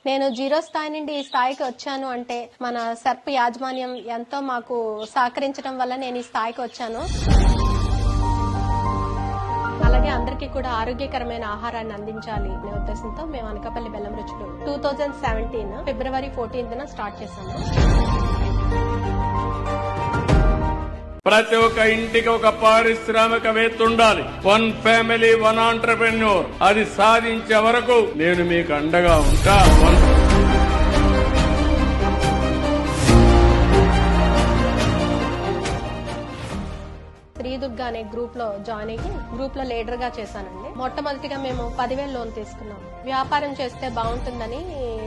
నేను జీరో స్థాయి నుండి ఈ స్థాయికి వచ్చాను అంటే మన సర్ప్ యాజమాన్యం ఎంతో మాకు సహకరించడం వల్ల నేను ఈ స్థాయికి వచ్చాను. అలాగే అందరికీ కూడా ఆరోగ్యకరమైన ఆహారాన్ని అందించాలి అనే ఉద్దేశంతో మేము అనకాపల్లి బెల్లం రుచులు 2017 ఫిబ్రవరి 14న స్టార్ట్ చేశాము. ప్రతి ఒక్క ఇంటికి ఒక పారిశ్రామికవేత్త ఉండాలి. 1 ఫ్యామిలీ 1 ఆంటర్‌ప్రెన్యూర్. అది సాధించే వరకు నేను మీకు అండగా ఉంటా. శ్రీదుర్గా అనే గ్రూప్ లో జాయిన్ అయ్యి గ్రూప్ లో లీడర్ గా చేశానండి. మొట్టమొదటిగా మేము 10,000 లోన్ తీసుకున్నాం. వ్యాపారం చేస్తే బాగుంటుందని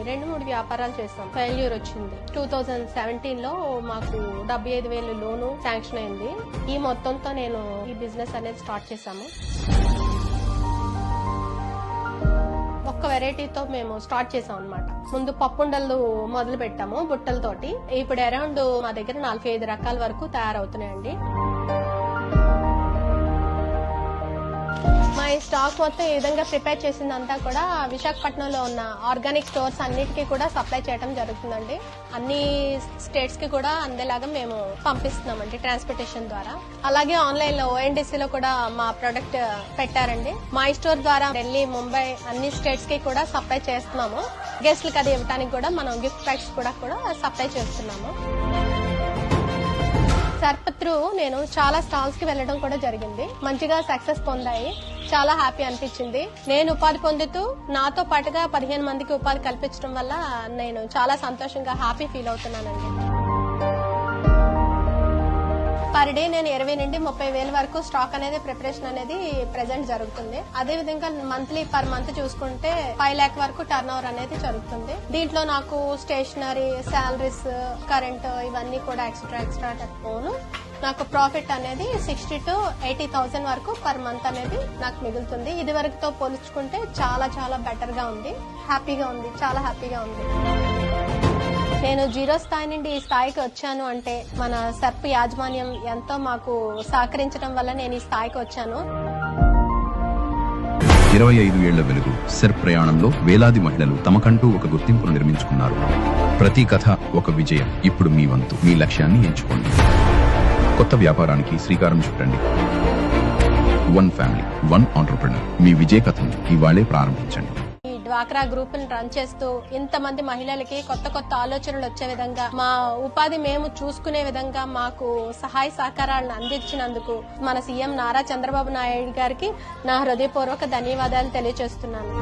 2-3 వ్యాపారాలు చేసాం. ఫెయిల్యూర్ వచ్చింది. 2017 లో మాకు 75,000 లోను శాంక్షన్ అయింది. ఈ మొత్తంతో నేను ఈ బిజినెస్ అనేది స్టార్ట్ చేశాము. ఒక్క వెరైటీతో మేము స్టార్ట్ చేసాం అన్నమాట. ముందు పప్పుండలు మొదలు పెట్టాము బుట్టలతోటి. ఇప్పుడు అరౌండ్ మా దగ్గర 4-5 రకాల వరకు తయారవుతున్నాయండి. మా స్టాక్ మొత్తం ఈ విధంగా ప్రిపేర్ చేసిందంతా కూడా విశాఖపట్నంలో ఉన్న ఆర్గానిక్ స్టోర్స్ అన్నిటికీ కూడా సప్లై చేయడం జరుగుతుందండి. అన్ని స్టేట్స్ కి కూడా అందేలాగా మేము పంపిస్తున్నామండి ట్రాన్స్పోర్టేషన్ ద్వారా. అలాగే ఆన్లైన్ లో ONDC లో కూడా మా ప్రొడక్ట్ పెట్టారండి. మై స్టోర్ ద్వారా ఢిల్లీ, ముంబై అన్ని స్టేట్స్ కి కూడా సప్లై చేస్తున్నాము. గెస్ట్లకు అది ఇవ్వడానికి కూడా మనం గిఫ్ట్ ప్యాక్స్ కూడా సప్లై చేస్తున్నాము. సర్ప్ త్రూ నేను చాలా స్టాల్స్ కి వెళ్ళడం కూడా జరిగింది. మంచిగా సక్సెస్ పొందాయి. చాలా హ్యాపీ అనిపించింది. నేను ఉపాధి పొందుతూ నాతో పాటుగా 15 మందికి ఉపాధి కల్పించడం వల్ల నేను చాలా సంతోషంగా హ్యాపీ ఫీల్ అవుతున్నానండి. పర్ డే నేను 20 నుండి 30,000 వరకు స్టాక్ అనేది ప్రిపరేషన్ అనేది ప్రెసెంట్ జరుగుతుంది. అదే విధంగా మంత్లీ పర్ మంత్ చూసుకుంటే 5 lakh వరకు టర్న్ ఓవర్ అనేది జరుగుతుంది. దీంట్లో నాకు స్టేషనరీ, శాలరీస్, కరెంట్ ఇవన్నీ కూడా ఎక్స్ట్రా పోను నాకు ప్రాఫిట్ అనేది 60,000 to 80,000 వరకు పర్ మంత్ అనేది నాకు మిగులుతుంది. ఇది వరకుతో పోల్చుకుంటే చాలా చాలా బెటర్ గా ఉంది. హ్యాపీగా ఉంది. చాలా హ్యాపీగా ఉంది. నేను జీరో స్థాయి నుండి ఈ స్థాయికి వచ్చాను అంటే మన సర్ప్ యాజమాన్యం ఎంతో మాకు సహకరించడం వల్ల నేను ఈ స్థాయికి వచ్చాను. 25 ఏళ్ల వెలుగు సర్ప్ ప్రయాణంలో వేలాది మహిళలు తమకంటూ ఒక గుర్తింపును నిర్మించుకున్నారు. ప్రతి కథ ఒక విజయం. ఇప్పుడు మీ వంతు. మీ లక్ష్యాన్ని ఎంచుకోండి. కొత్త వ్యాపారానికి శ్రీకారం చుట్టండి. 1 ఫ్యామిలీ 1 ఆంటర్‌ప్రెన్యూర్. మీ విజయ కథను ఇవాళే ప్రారంభించండి. డ్వాక్రా గ్రూప్ రన్ చేస్తూ ఇంతమంది మహిళలకి కొత్త ఆలోచనలు వచ్చే విధంగా మా ఉపాధి మేము చూసుకునే విధంగా మాకు సహాయ సహకారాలను అందించినందుకు మన సీఎం నారా చంద్రబాబు నాయుడు గారికి నా హృదయపూర్వక ధన్యవాదాలు తెలియజేస్తున్నాను.